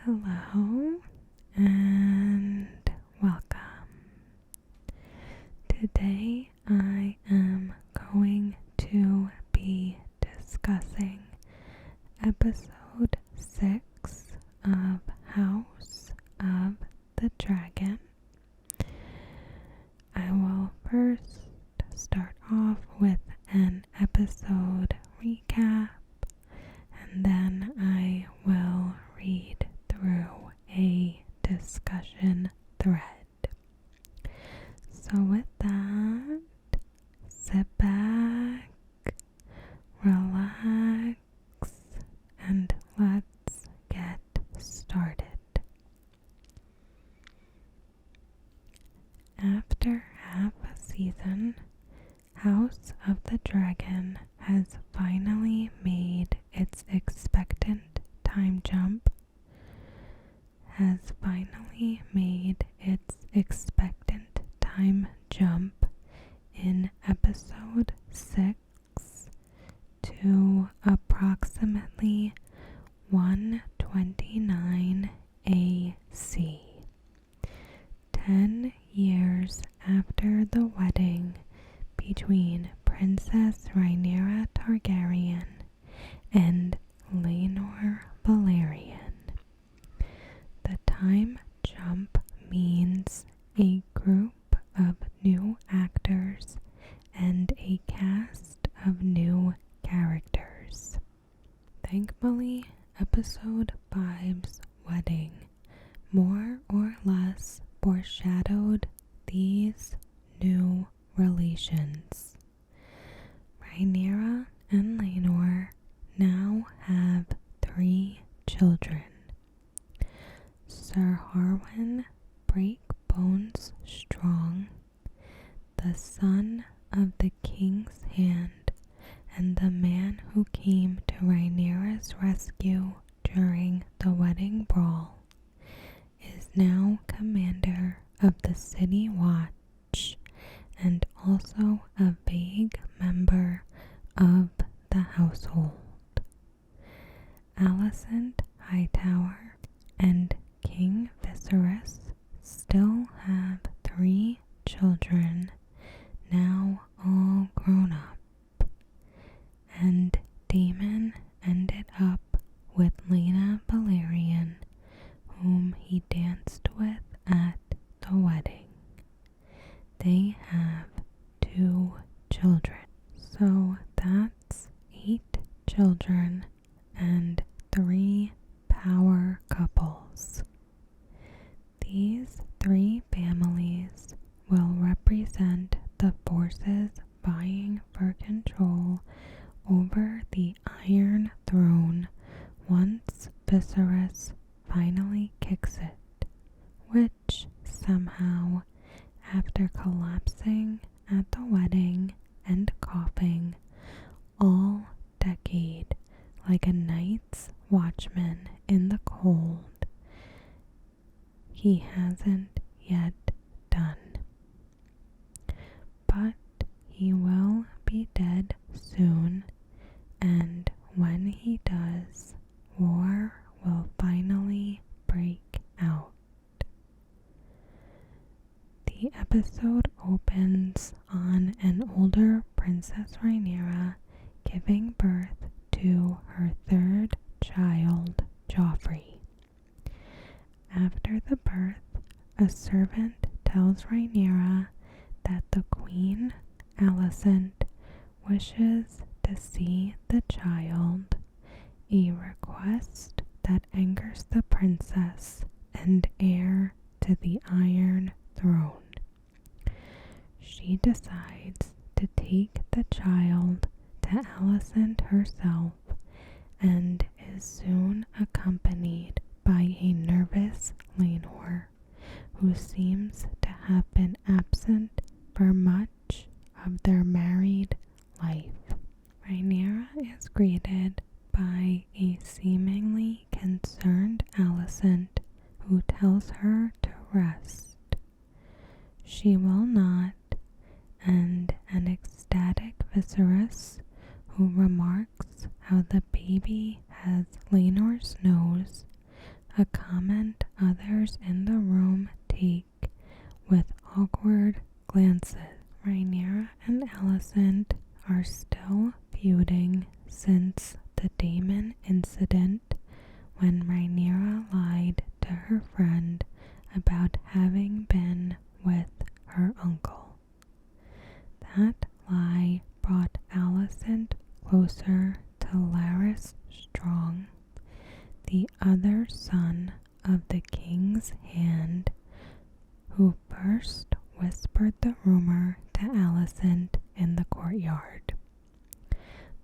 Hello and welcome. Today I am going to be discussing episode 6 of House of the Dragon. I will first start off with an episode recap, and then I will read through a discussion thread. So with that, sit back, relax, and let's get started. After half a season, House of the Dragon has finally made its expectant time jump in episode 6 to approximately 129 AC. 10 years after the wedding between Princess Rhaenyra Targaryen and Laenor Velaryon. The time jump means a group of new actors and a cast of new characters. Thankfully, episode 5's wedding more or less foreshadowed these new relations. Rhaenyra and Laenor now have 3 children. Sir Harwin Breakbones Strong, the son of the King's Hand and the man who came to Rhaenyra's rescue during the wedding brawl, is now commander of the City Watch and also a vague member of the household. Alicent Hightower and King Viserys still have 3 children, now all grown up, and Daemon ended up with Laena Velaryon, whom he danced with at the wedding. They have 2 children, so that's 8 children and 3 power couples. These 3 families will represent the forces vying for control over the Iron Throne once Viserys finally kicks it, which somehow, after collapsing at the wedding and coughing all decade like a night's watchman in the cold, he hasn't yet done. But he will be dead soon, and when he does, war will finally break out. The episode opens on an older Princess Rhaenyra giving birth to her 3rd child, Joffrey. After the birth, a servant tells Rhaenyra that the Queen, Alicent, wishes to see the child, a request that angers the princess and heir to the Iron Throne. She decides to take the child to Alicent herself and is soon accompanied by a nervous Laenor, who seems to have been absent for much of their married life. Rhaenyra is greeted by a seemingly concerned Alicent, who tells her to rest. She will not, and an ecstatic Viserys, who remarks how the baby has Laenor's nose, accompanied others in the room take with awkward glances. Rhaenyra and Alicent are still feuding since the Daemon incident, when Rhaenyra lied to her friend about having been with her uncle. That lie brought Alicent closer to Larys Strong, the other son of the King's Hand, who first whispered the rumor to Alicent in the courtyard.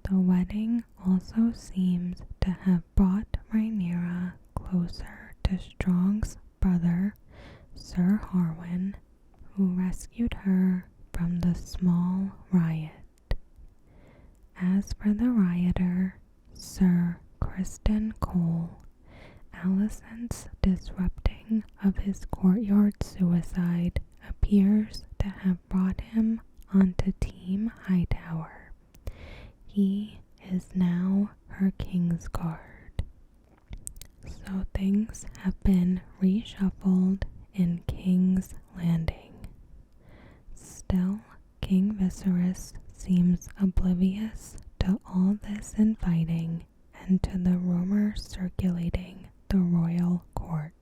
The wedding also seems to have brought Rhaenyra closer to Strong's brother, Sir Harwin, who rescued her from the small riot. As for the rioter, Sir Criston Cole, Alicent's disrupting of his courtyard suicide appears to have brought him onto Team Hightower. He is now her Kingsguard. So things have been reshuffled in King's Landing. Still, King Viserys seems oblivious to all this infighting and to the rumors circulating the royal court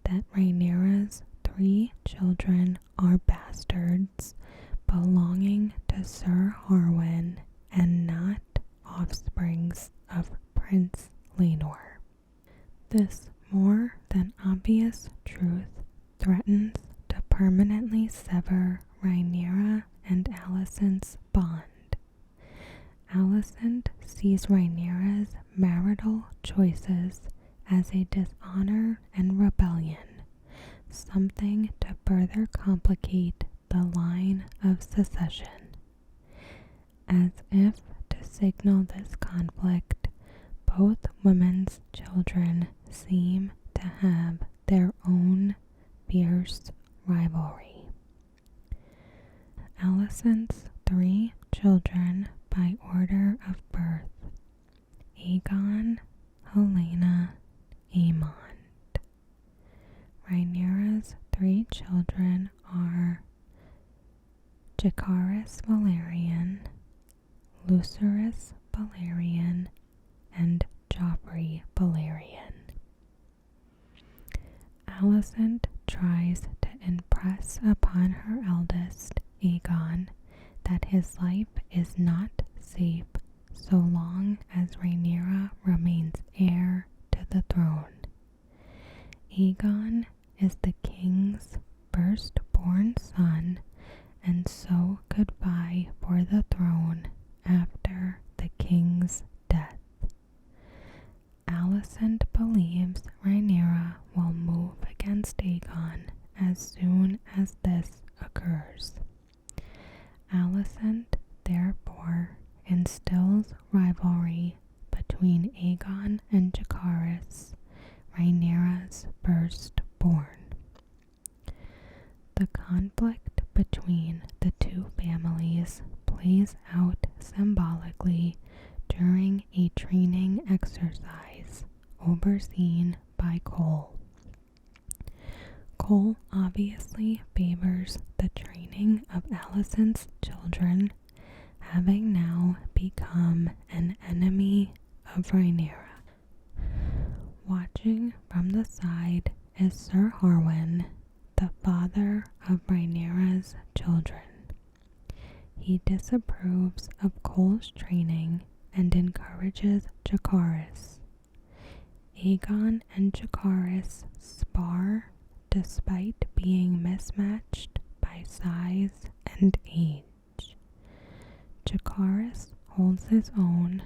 that Rhaenyra's 3 children are bastards belonging to Sir Harwin and not offsprings of Prince Laenor. This more than obvious truth threatens to permanently sever Rhaenyra and Alicent's bond. Alicent sees Rhaenyra's marital choices as a dishonor and rebellion, something to further complicate the line of succession. As if to signal this conflict, both women's children seem to have their own fierce rivalry. Alicent's 3 children by order of birth: Aegon, Helaena, Aemond. Rhaenyra's 3 children are Jacaerys Velaryon, Lucerys Velaryon, and Joffrey Velaryon. Alicent tries to impress upon her eldest, Aegon, that his life is not safe so long as Rhaenyra remains heir to the throne. Aegon is the king's firstborn son and so could vie for the throne after the king's death. Alicent believes Rhaenyra will move against Aegon as soon as this occurs. Alicent therefore instills rivalry between Aegon and Jacaerys, Rhaenyra's firstborn. The conflict between the 2 families plays out symbolically during a training exercise overseen by Cole. Cole obviously favors the training of Alicent's children, having now become an enemy of Rhaenyra. Watching from the side is Sir Harwin, the father of Rhaenyra's children. He disapproves of Cole's training and encourages Jacaerys. Aegon and Jacaerys spar despite being mismatched by size and age. Jacaerys holds his own,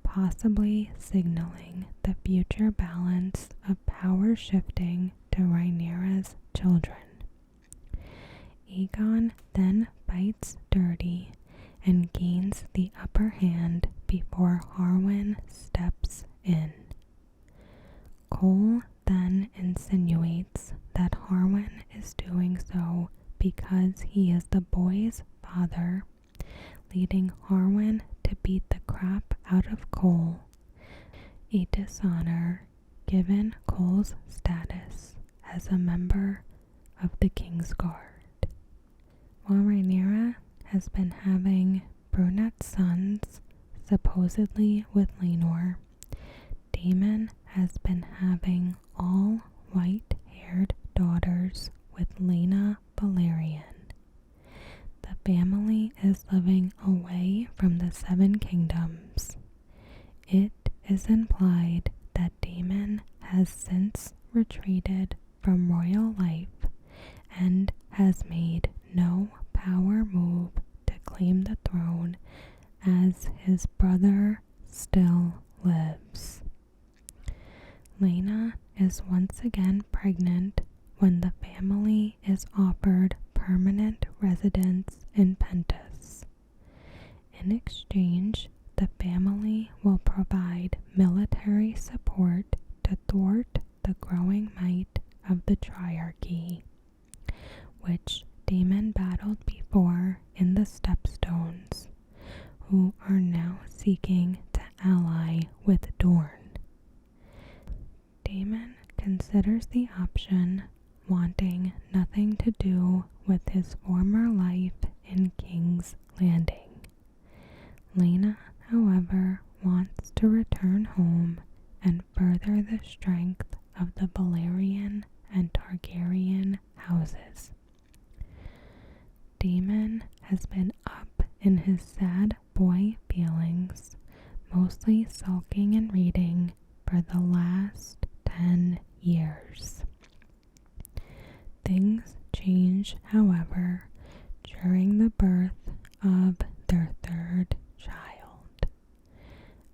possibly signaling the future balance of power shifting to Rhaenyra's children. Aegon then fights dirty and gains the upper hand before Harwin steps in. Cole then insinuates that Harwin is doing so because he is the boy's father, leading Harwin to beat the crap out of Cole, a dishonor given Cole Cole's status as a member of the King's Guard. While Rhaenyra has been having brunette sons, supposedly with Laenor, Daemon has been having all white-haired daughters with Laena Velaryon. The family is living away from the Seven Kingdoms. It is implied that Daemon has since retreated from royal life and has made no power move to claim the throne, as his brother still lives. Laena is once again pregnant when the family is offered permanent residence in Pentos. In exchange, the family will provide military support to thwart the growing might of the Triarchy, which Daemon battled before in the Stepstones, who are now seeking to ally with Dorne. Daemon considers the option, wanting nothing to do with his former life in King's Landing. Laena, however, wants to return home and further the strength of the Velaryon and Targaryen houses. Daemon has been up in his sad boy feelings, mostly sulking and reading for the last 10 years. Things change, however, during the birth of their third child.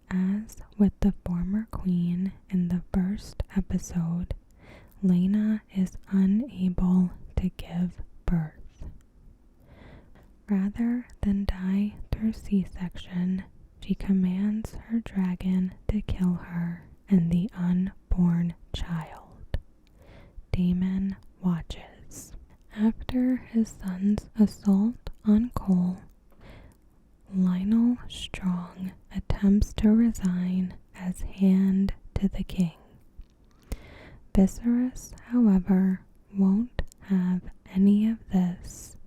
As with the former queen in the first episode, Laena is unable to give birth. Rather than die through C-section, she commands her dragon to kill her and the unborn child. Daemon watches. After his son's assault on Cole, Lyonel Strong attempts to resign as hand to the king. Viserys, however, won't have any of this,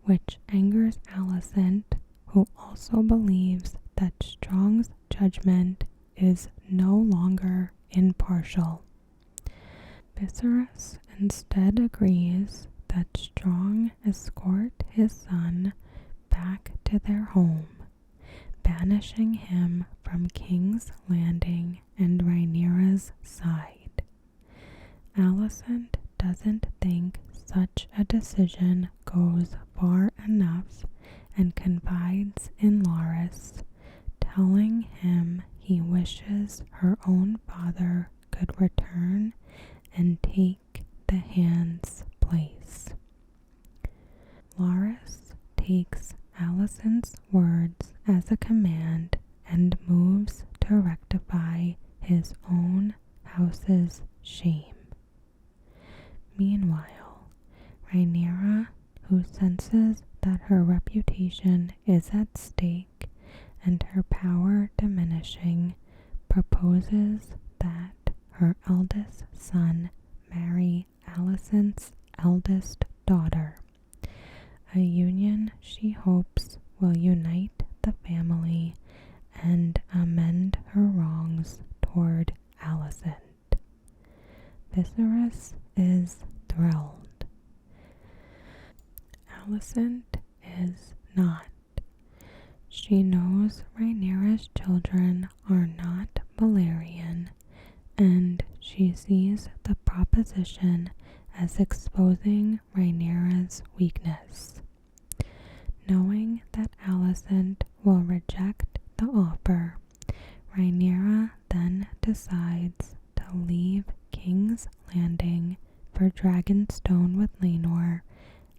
which angers Alicent, who also believes that Strong's judgment is no longer impartial. Viserys instead agrees that Strong escort his son back to their home, banishing him from King's Landing and Rhaenyra's side. Alicent doesn't think such a decision goes far enough and confides in Larys, telling him he wishes her own father could return and take the hand's place. Larys takes Alicent's words as a command and moves to rectify his own house's shame. Meanwhile, Rhaenyra, who senses that her reputation is at stake and her power diminishing, proposes that her eldest son marry Alicent's eldest daughter, a union she hopes will unite the family and amend her wrongs toward Alicent. Viserys is thrilled. Alicent is not. She knows Rhaenyra's children are not Velaryon, and she sees the proposition as exposing Rhaenyra's weakness. Knowing that Alicent will reject the offer, Rhaenyra then decides to leave King's Landing for Dragonstone with Laenor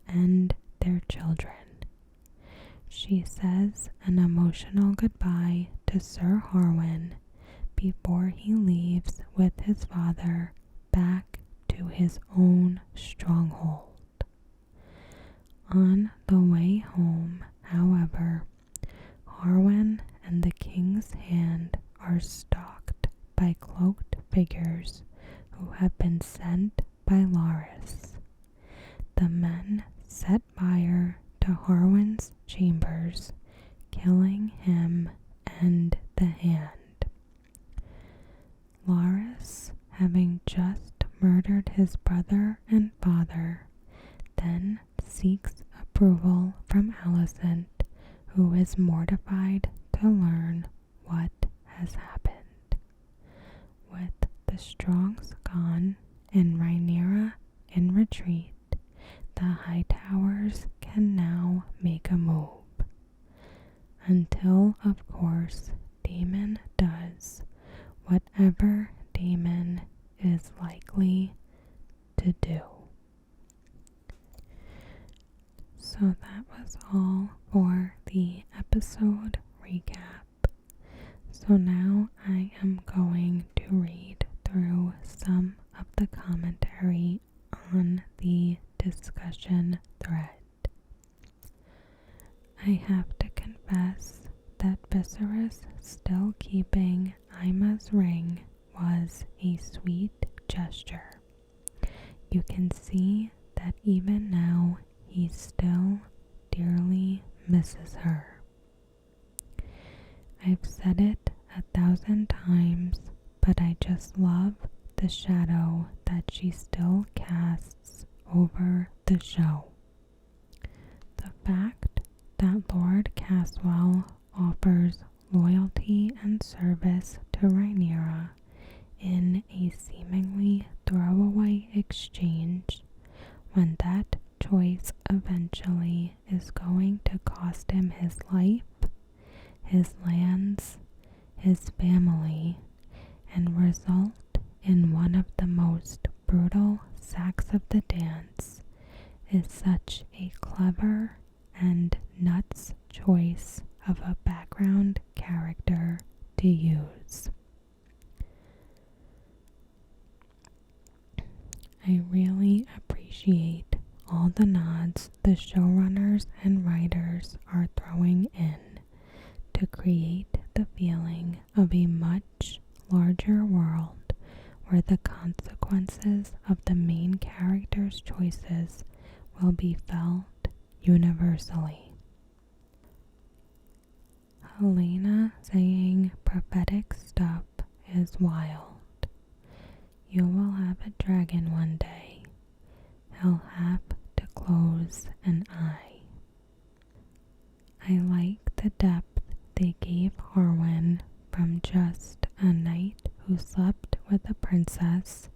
and their children. She says an emotional goodbye to Sir Harwin before he leaves with his father back to his own stronghold. On the way home, however, Harwin and the King's Hand are stalked by cloaked figures who have been sent by Laris. The men set fire to Harwin's chambers, killing him and the hand. Laris, having just murdered his brother and father, then seeks approval from Alicent, who is mortified to learn what has happened. With the Strongs gone and Rhaenyra in retreat, the Hightowers can now make a move. Until, of course, Daemon does whatever Daemon is likely to do. So that was all for the episode recap. So now I am going to read through some of the commentary on the discussion thread. I have to confess that Viserys still keeping Aima's ring was a sweet gesture. You can see that even now he still dearly misses her. I've said it 1,000 times, but I just love the shadow that she still casts over the show. The fact that Lord Caswell offers loyalty and service to Rhaenyra in a seemingly throwaway exchange, when that choice eventually is going to cost him his life, his lands, his family, and result in one of the most brutal sacks of the dance, is such a clever and nuts choice of a background character to use. I really appreciate all the nods the showrunners and writers are throwing in to create the feeling of a much larger world where the consequences of the main character's choices will be felt universally. Helena saying prophetic stuff is wild. You will have a dragon one day. He'll have to close an eye. I like the depth they gave Harwin from just a knight who slept with a princess,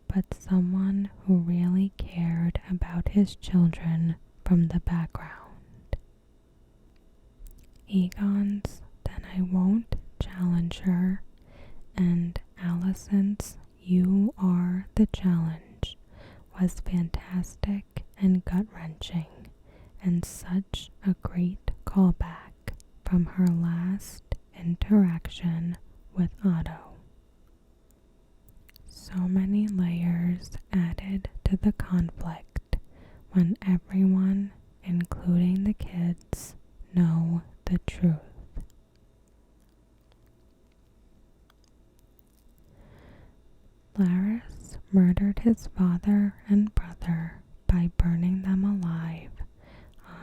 but someone who really cared about his children from the background. Aegon's "then I won't challenge her" and Alicent's "you are the challenge" was fantastic and gut-wrenching, and such a great callback from her last interaction with Otto. So many layers added to the conflict when everyone, including the kids, know the truth. Larys murdered his father and brother by burning them alive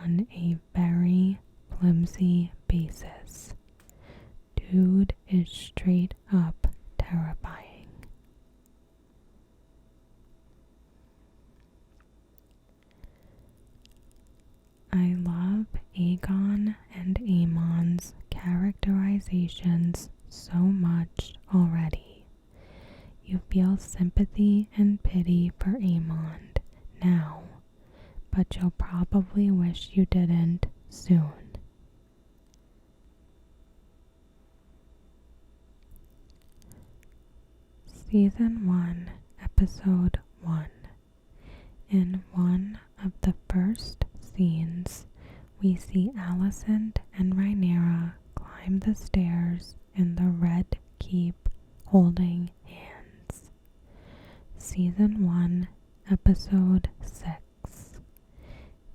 on a very flimsy basis. Dude is straight up terrifying. I love Aegon and Aemon's characterizations so much already. You feel sympathy and pity for Aemond now, but you'll probably wish you didn't soon. Season 1, Episode 1. In one of the first scenes, we see Alicent and Rhaenyra climb the stairs in the Red Keep holding hands. Season 1, Episode 6.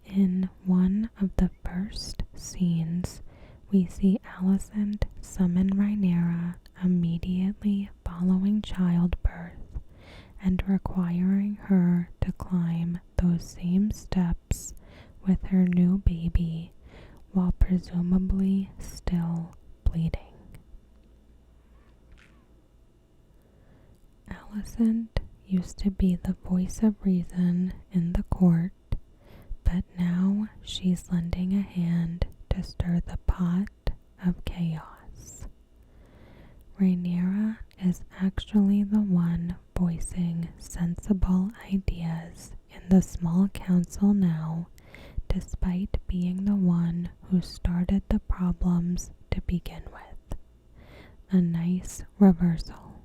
In one of the first scenes, we see Alicent summon Rhaenyra immediately following childbirth and requiring her to climb those same steps with her new baby while presumably still bleeding. Alicent used to be the voice of reason in the court, but now she's lending a hand to stir the pot of chaos. Rhaenyra is actually the one voicing sensible ideas in the small council now, despite being the one who started the problems to begin with. A nice reversal.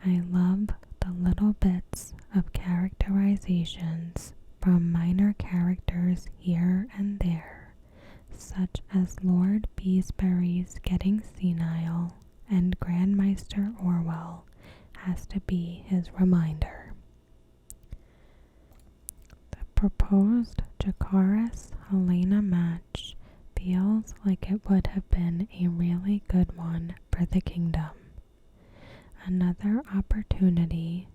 I love the little bits of characterizations from minor characters here and there, such as Lord Beesbury's getting senile, and Grandmaster Orwell has to be his reminder. The proposed Jacaerys-Helaena match feels like it would have been a really good one for the kingdom. Another opportunity,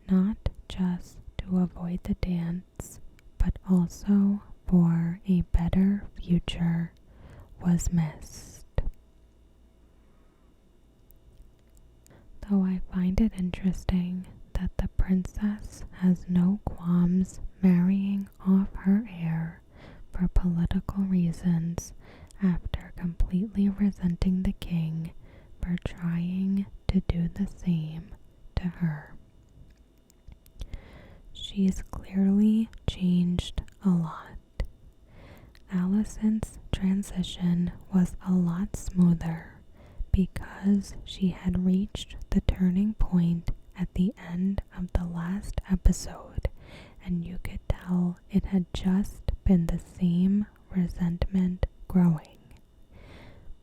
not just to avoid the dance, but also for a better future, was missed. Though I find it interesting that the princess has no qualms marrying off her heir for political reasons after completely resenting the king for trying to do the same to her. She's clearly changed a lot. Alicent's transition was a lot smoother because she had reached the turning point at the end of the last episode, and you could tell it had just been the same resentment growing.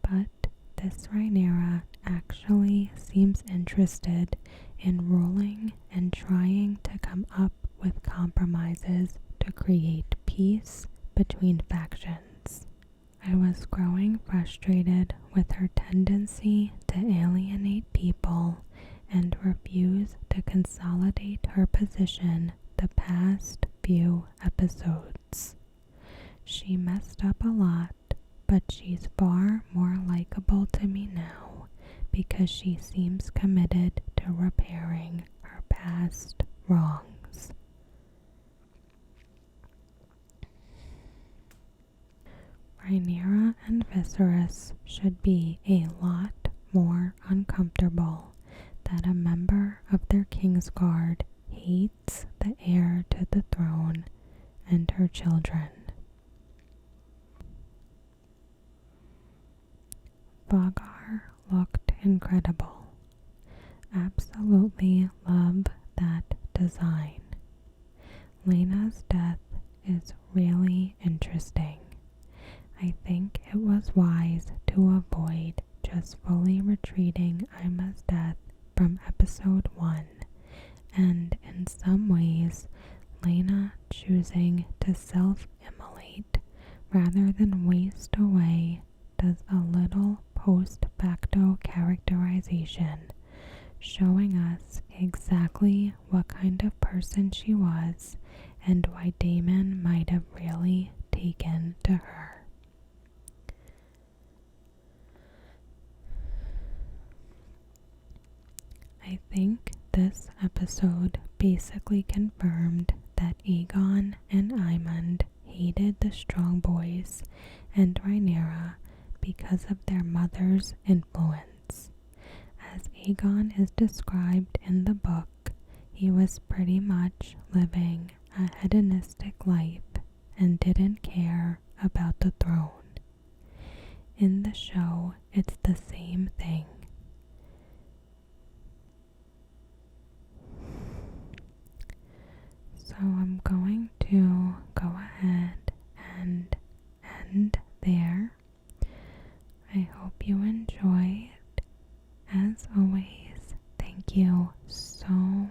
But this Rhaenyra actually seems interested in ruling and trying to come up with compromises to create peace between factions. I was growing frustrated with her tendency to alienate people and refuse to consolidate her position the past few episodes. She messed up a lot, but she's far more likable to me now because she seems committed to repairing her past wrongs. Rhaenyra and Viserys should be a lot more uncomfortable that a member of their Kingsguard hates the heir to the throne and her children. Vhagar looked incredible. Absolutely love that design. Laena's death is really interesting. I think it was wise to avoid just fully retreating Aima's death from episode 1, and in some ways, Laena choosing to self-immolate rather than waste away does a little post-facto characterization, showing us exactly what kind of person she was and why Daemon might have really taken to her. I think this episode basically confirmed that Aegon and Aemond hated the Strong Boys and Rhaenyra because of their mother's influence. As Aegon is described in the book, he was pretty much living a hedonistic life and didn't care about the throne. In the show, it's the same thing. So I'm going to go ahead and end there. I hope you enjoyed. As always, thank you so